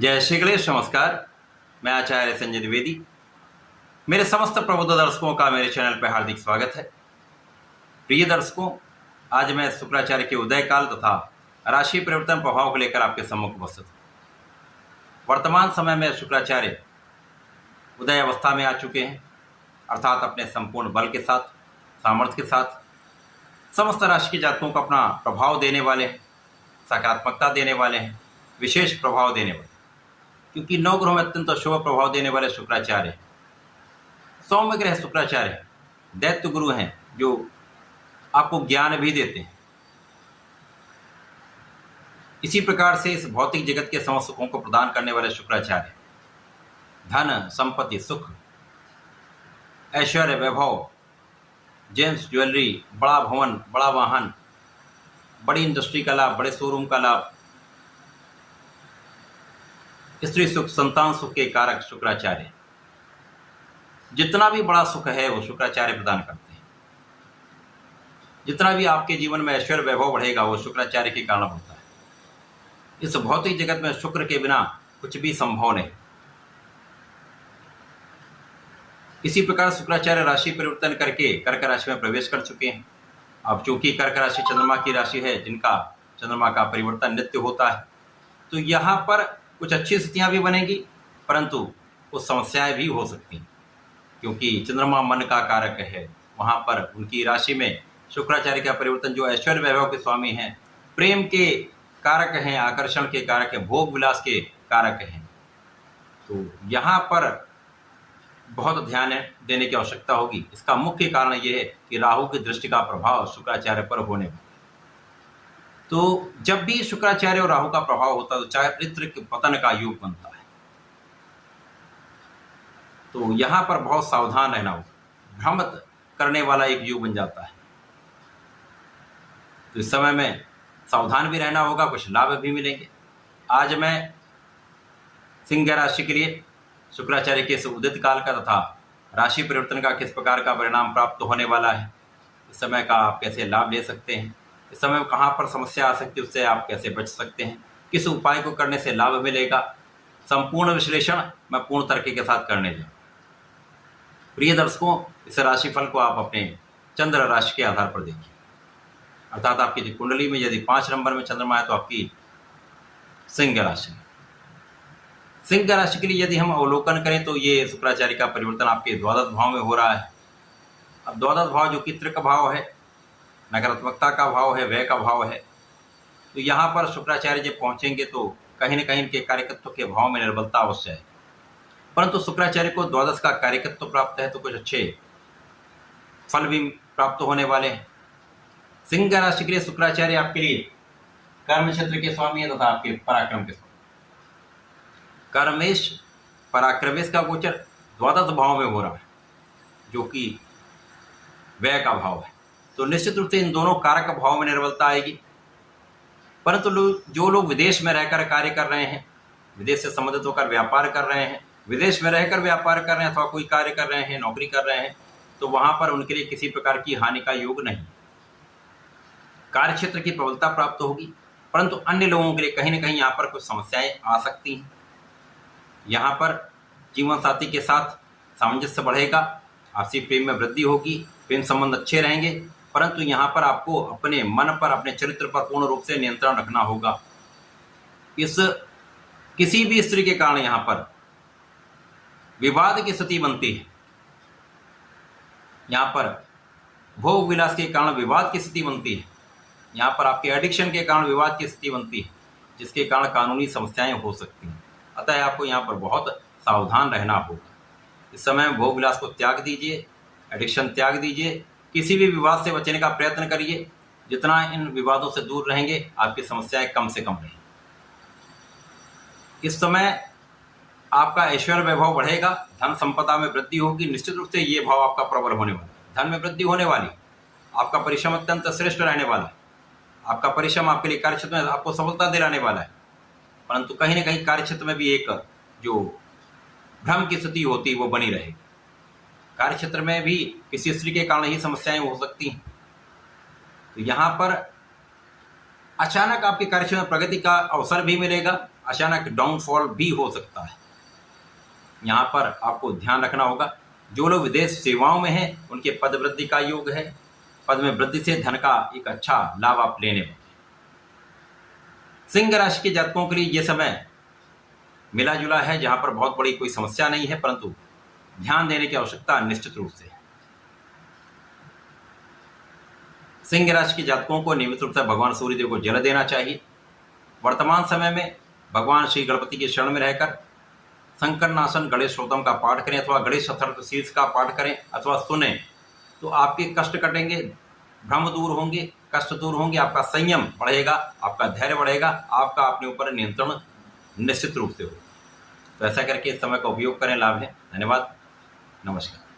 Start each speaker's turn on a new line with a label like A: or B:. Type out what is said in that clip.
A: जय श्री गणेश। नमस्कार, मैं आचार्य संजय द्विवेदी। मेरे समस्त प्रबुद्ध दर्शकों का मेरे चैनल पर हार्दिक स्वागत है। प्रिय दर्शकों, आज मैं शुक्राचार्य के उदय काल तथा राशि परिवर्तन प्रभाव को लेकर आपके सम्मुख उपस्थित हूँ। वर्तमान समय में शुक्राचार्य उदय अवस्था में आ चुके हैं, अर्थात अपने संपूर्ण बल के साथ, सामर्थ्य के साथ समस्त राशि के जातकों को अपना प्रभाव देने वाले हैं, सकारात्मकता देने वाले हैं, विशेष प्रभाव देने वाले, क्योंकि नौ ग्रहों में अत्यंत शुभ प्रभाव देने वाले शुक्राचार्य सौम्य ग्रह शुक्राचार्य दैत्य गुरु हैं, जो आपको ज्ञान भी देते हैं। इसी प्रकार से इस भौतिक जगत के समस्त सुखों को प्रदान करने वाले शुक्राचार्य धन, संपत्ति, सुख, ऐश्वर्य, वैभव, जेम्स ज्वेलरी, बड़ा भवन, बड़ा वाहन, बड़ी इंडस्ट्री का लाभ, बड़े शोरूम का लाभ, स्त्री सुख, संतान सुख के कारक शुक्राचार्य, जितना भी बड़ा सुख है वो शुक्राचार्य प्रदान करते हैं। जितना भी आपके जीवन में ऐश्वर्य वैभव बढ़ेगा वो शुक्राचार्य के कारण होता है। इस भौतिक जगत में शुक्र के बिना कुछ भी संभव नहीं। इसी प्रकार शुक्राचार्य राशि परिवर्तन करके कर्क राशि में प्रवेश कर चुके हैं। अब चूंकि कर्क राशि चंद्रमा की राशि है, जिनका चंद्रमा का परिवर्तन नित्य होता है, तो यहाँ पर कुछ अच्छी स्थितियां भी बनेगी, परंतु कुछ समस्याएं भी हो सकती हैं, क्योंकि चंद्रमा मन का कारक है। वहां पर उनकी राशि में शुक्राचार्य का परिवर्तन, जो ऐश्वर्य वैभव के स्वामी हैं, प्रेम के कारक हैं, आकर्षण के कारक हैं, भोग विलास के कारक हैं, तो यहाँ पर बहुत ध्यान देने की आवश्यकता होगी। इसका मुख्य कारण यह है कि राहु की दृष्टि का प्रभाव शुक्राचार्य पर होने वाला। तो जब भी शुक्राचार्य और राहु का प्रभाव होता है तो चारित्रिक पतन का योग बनता है। तो यहां पर बहुत सावधान रहना होगा, भ्रमित करने वाला एक योग बन जाता है। तो इस समय में सावधान भी रहना होगा, कुछ लाभ भी मिलेंगे। आज मैं सिंह राशि के लिए शुक्राचार्य के इस उदित काल का तथा राशि परिवर्तन का किस प्रकार का परिणाम प्राप्त होने वाला है, इस समय का आप कैसे लाभ ले सकते हैं, इस समय में कहाँ पर समस्या आ सकती है, उससे आप कैसे बच सकते हैं, किस उपाय को करने से लाभ मिलेगा, संपूर्ण विश्लेषण मैं पूर्ण तरीके के साथ करने जा। प्रिय दर्शकों, इस राशिफल को आप अपने चंद्र राशि के आधार पर देखिए, अर्थात आपकी कुंडली में यदि 5 नंबर में चंद्रमा है तो आपकी सिंह राशि। सिंह राशि के लिए यदि हम अवलोकन करें तो ये शुक्राचार्य का परिवर्तन आपके द्वादश भाव में हो रहा है। अब द्वादश भाव जो कि त्रिक भाव है, नकारात्मकता का भाव है, व्यय का भाव है, तो यहाँ पर शुक्राचार्य जब पहुँचेंगे तो कहीं न कहीं इनके कार्यकत्व के भाव में निर्बलता अवश्य है, परंतु शुक्राचार्य को द्वादश का कार्यकत्व प्राप्त है तो कुछ अच्छे फल भी प्राप्त होने वाले हैं। सिंह राशि के लिए शुक्राचार्य आपके लिए कर्म क्षेत्र के स्वामी है तथा आपके पराक्रम के स्वामी। कर्मेश पराक्रमेश का गोचर द्वादश भाव में हो रहा है, जो कि व्यय का भाव है, तो निश्चित रूप से इन दोनों कारक भाव में निर्बलता आएगी। परंतु जो लोग विदेश में रहकर कार्य कर रहे हैं, विदेश से संबंधित होकर व्यापार कर रहे हैं, विदेश में रहकर व्यापार कर रहे हैं अथवा कोई कार्य कर रहे हैं, नौकरी कर रहे हैं, तो वहां पर उनके लिए किसी प्रकार की हानि का योग नहीं। कार्य क्षेत्र की प्रबलता प्राप्त होगी, परंतु अन्य लोगों के लिए कहीं ना कहीं यहाँ पर कुछ समस्याएं आ सकती हैं। यहाँ पर जीवन साथी के साथ सामंजस्य बढ़ेगा, आपसी प्रेम में वृद्धि होगी, प्रेम संबंध अच्छे रहेंगे, परंतु यहाँ पर आपको अपने मन पर, अपने चरित्र पर पूर्ण रूप से नियंत्रण रखना होगा। इस किसी भी स्त्री के कारण यहाँ पर विवाद की स्थिति बनती है, यहाँ पर भोग विलास के कारण विवाद की स्थिति बनती है, यहाँ पर आपके एडिक्शन के कारण विवाद की स्थिति बनती है, जिसके कारण कानूनी समस्याएं हो सकती हैं। अतः आपको यहाँ पर बहुत सावधान रहना होगा। इस समय भोग विलास को त्याग दीजिए, एडिक्शन त्याग दीजिए, किसी भी विवाद से बचने का प्रयत्न करिए। जितना इन विवादों से दूर रहेंगे आपकी समस्याएं कम से कम रहेंगी। इस समय आपका ऐश्वर्य वैभव बढ़ेगा, धन संपदा में वृद्धि होगी। निश्चित रूप से ये भाव आपका प्रबल होने वाला है, धन में वृद्धि होने वाली, आपका परिश्रम अत्यंत श्रेष्ठ रहने वाला है, आपका परिश्रम आपके लिए कार्य क्षेत्र में आपको सफलता दिलाने वाला है। परंतु कहीं ना कहीं कार्य क्षेत्र में भी एक जो भ्रम की स्थिति होती है वो बनी रहेगी। कार्य क्षेत्र में भी किसी स्त्री के कारण ही समस्याएं हो सकती हैं। तो यहाँ पर अचानक आपके कार्यक्षेत्र में प्रगति का अवसर भी मिलेगा, अचानक डाउनफॉल भी हो सकता है। यहाँ पर आपको ध्यान रखना होगा, जो लोग विदेश सेवाओं में हैं उनके पद वृद्धि का योग है। पद में वृद्धि से धन का एक अच्छा लाभ आप लेने वाले। सिंह राशि के जातकों के लिए यह समय मिला जुला है, जहां पर बहुत बड़ी कोई समस्या नहीं है, परंतु ध्यान देने की आवश्यकता निश्चित रूप से है। सिंह राशि के जातकों को नियमित रूप से भगवान सूर्यदेव को जल देना चाहिए। वर्तमान समय में भगवान श्री गणपति के शरण में रहकर संकटनाशन गणेश स्तोत्रम का पाठ करें अथवा गणेश सप्तशती शीर्ष का पाठ करें अथवा सुने, तो आपके कष्ट कटेंगे, भ्रम दूर होंगे, कष्ट दूर होंगे, आपका संयम बढ़ेगा, आपका धैर्य बढ़ेगा, आपका अपने ऊपर नियंत्रण निश्चित रूप से हो। तो ऐसा करके इस समय का उपयोग करें, लाभ है। धन्यवाद, नमस्कार।